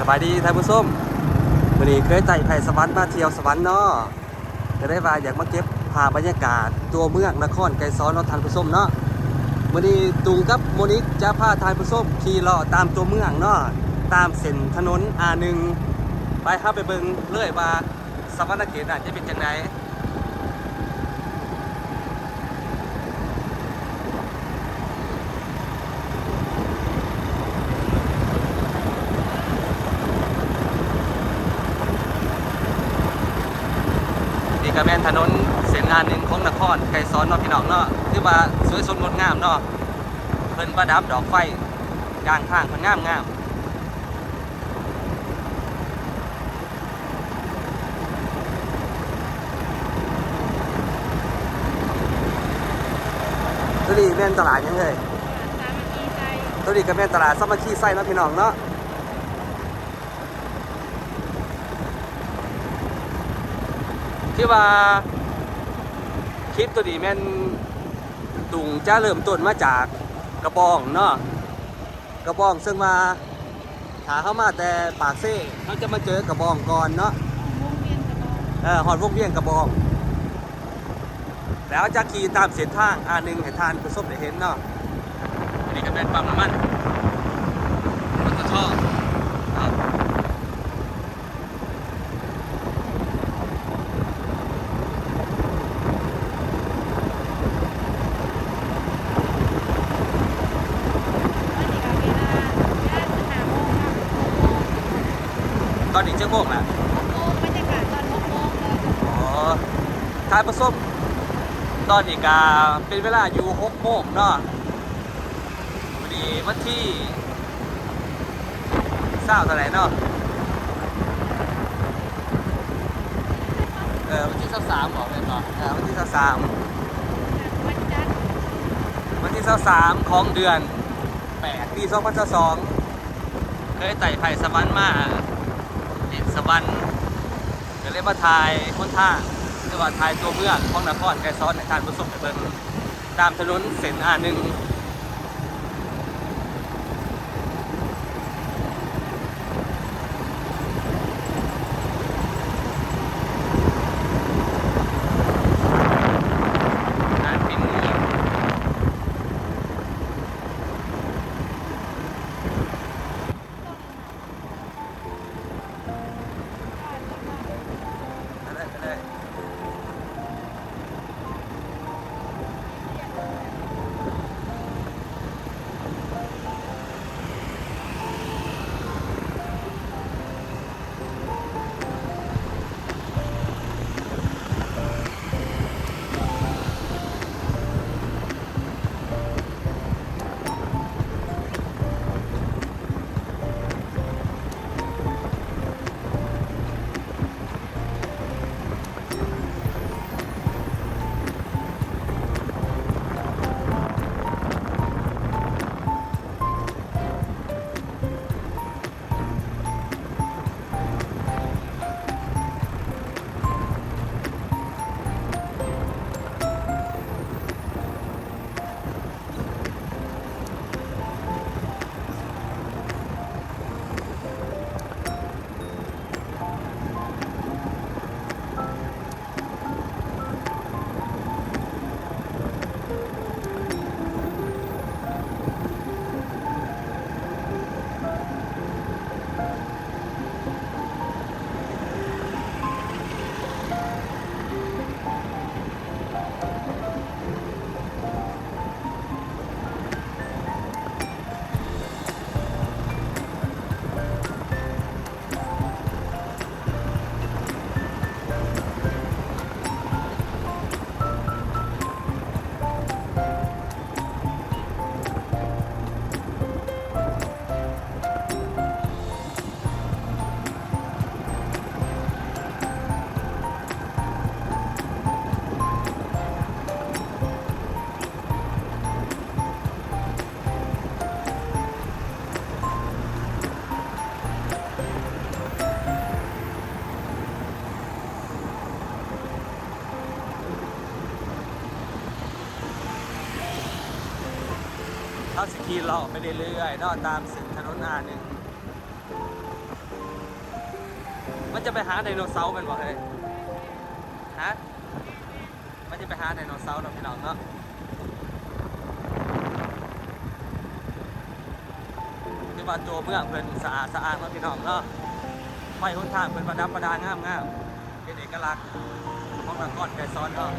บายดีท่านผู้ชมวันนี้เคยไต่ไผ่สวรรค์มาเที่ยวสวรรค์เนาะจะได้ว่าอยากมาเก็บภาพบรรยากาศตัวเมืองนครไกรสอนเนาะท่านผู้ชมเนาะวันนี้ตุงกับโมนิกจะพาท่านผู้ชมขี่เลาะตามตัวเมืองเนาะตามเส้นถนน A1 ไปครับไปเบิ่งเลยว่าสวรรค์เขตน่ะจะเป็นจังไดนี่ก็แม่นถนนเส้น A1 ของนครไกรสอนเนาะพี่น้องเนาะที่ว่าสวยสดงดงามเนาะเพิ่นประดับดอกไฟกลางทางเพิ่นงามตัวนี้แม่นตลาดยังไงตัวนี้ก็แม่นตลาดสามัคคีไส้เนาะพี่น้องเนาะที่ว่าคลิปตัวนี้แม่นตุงจะเริ่มต้นมาจากกระบองเนาะกระบองซึ่งมาหาเข้ามาแต่ปากเซ่เขาจะมาเจอกระบองก่อนเนาะหอดวงเวียนกระบองแล้วจะขี่ตามเส้นทางA1ให้ทานผู้ชมได้เห็นเนาะอันนี้ก็เป็นปั๊มน้ำมันมันก็ท่อตอนนี้เจ้าโมงแล้วบรรยากาศตอน6 โมงเลยอ๋อทานผู้ชมตอนนี้ก็เป็นเวลาอยู่6 โมงเนาะวันนี้วันที่เท่าไหร่เนาะวันที่23บอกเลยเนาะวันที่23วันจันทร์วันที่23ของเดือน8ปี2022เคยไต่ไผ่สวรรค์มาเห็นสวรรค์ก็เลยมาถ่ายคนทางหรือว่าถ่ายตัวเมืองของนครไกรสอนในทานผู้ชมไปเบิ่งตามถนนเส้นA1เขาสกีเลาะไปเรื่อยๆเนาะตามเส้นถนนA1 มันจะไปหาไดโนเสาร์เป็นบ่เฮ้ยฮะมันจะไปหาไดโนเสาร์เนาะพี่น้องเนาะคือว่าตัวเมืองเพิ่นสะอาดสะอาดเนาะพี่น้องเนาะไฟหนทางเพิ่นประดับประดางามงามเป็นเอกลักษณ์ของนครไกรสอนเนาะ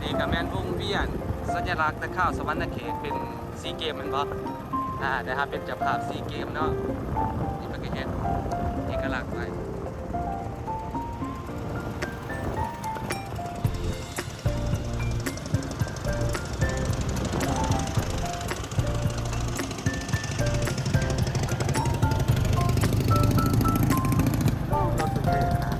นี่ก็แม่นวงเวียนสัญลักษณ์ตะข้าวสวรรณเขตเป็นซีเกมแมันบ่นะครับเป็นเจ้าภาพซีเกมเนาะนี่มันก็เฮ็ดเอกลักษณ์ไปรถสุดเท่ขนาด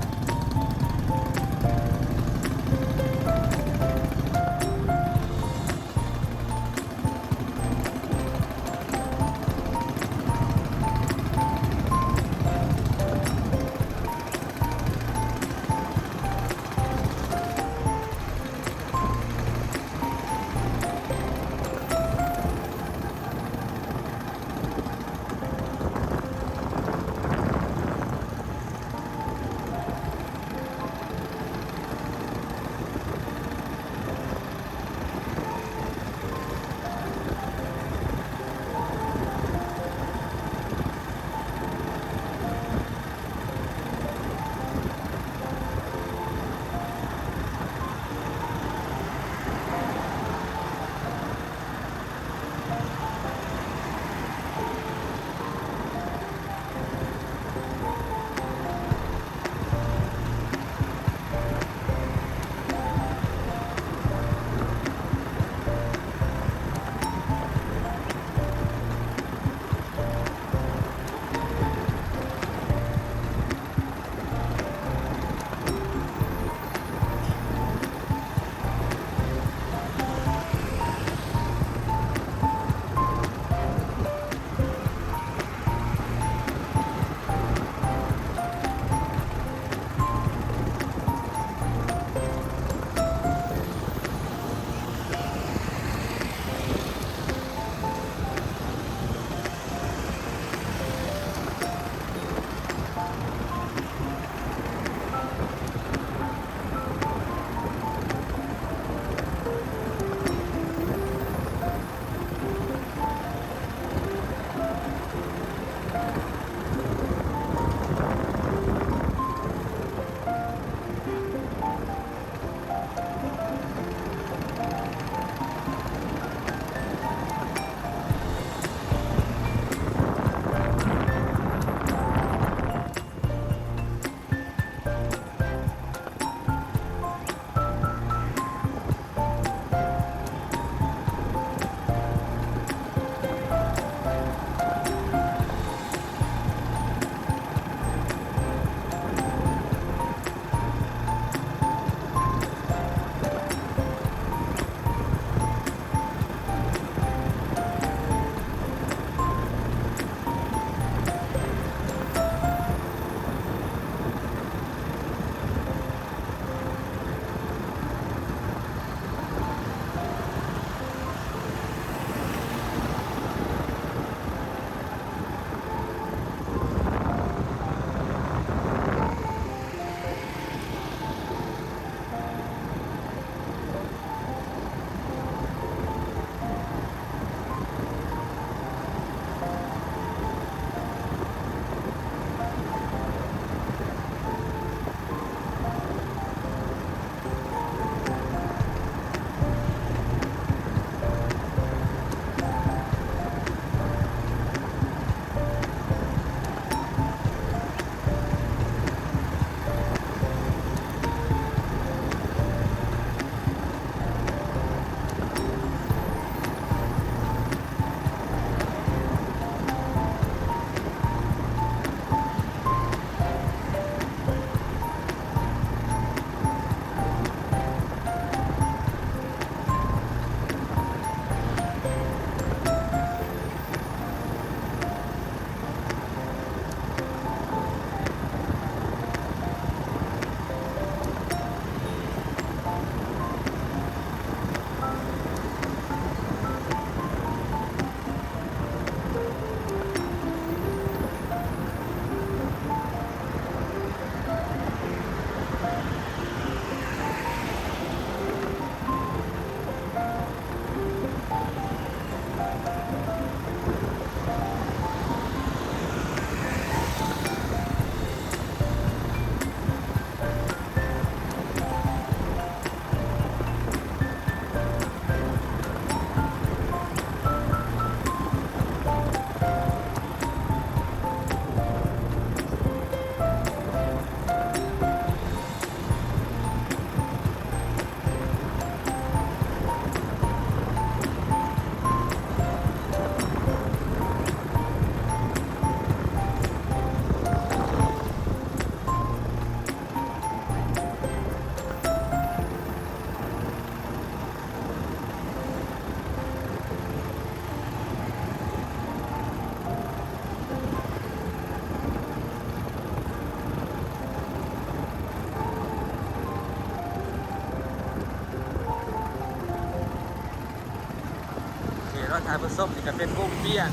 ะทานผู้ชมนี่ก็เป็นวงเวียน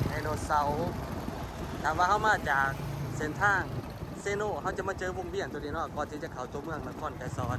ไดโนเสาร์ถามว่าเขามาจากเส้นทางเซโนเขาจะมาเจอวงเวียนตัวนี้เนาะก่อนที่จะเข้าตัวเมืองนครไกรสอน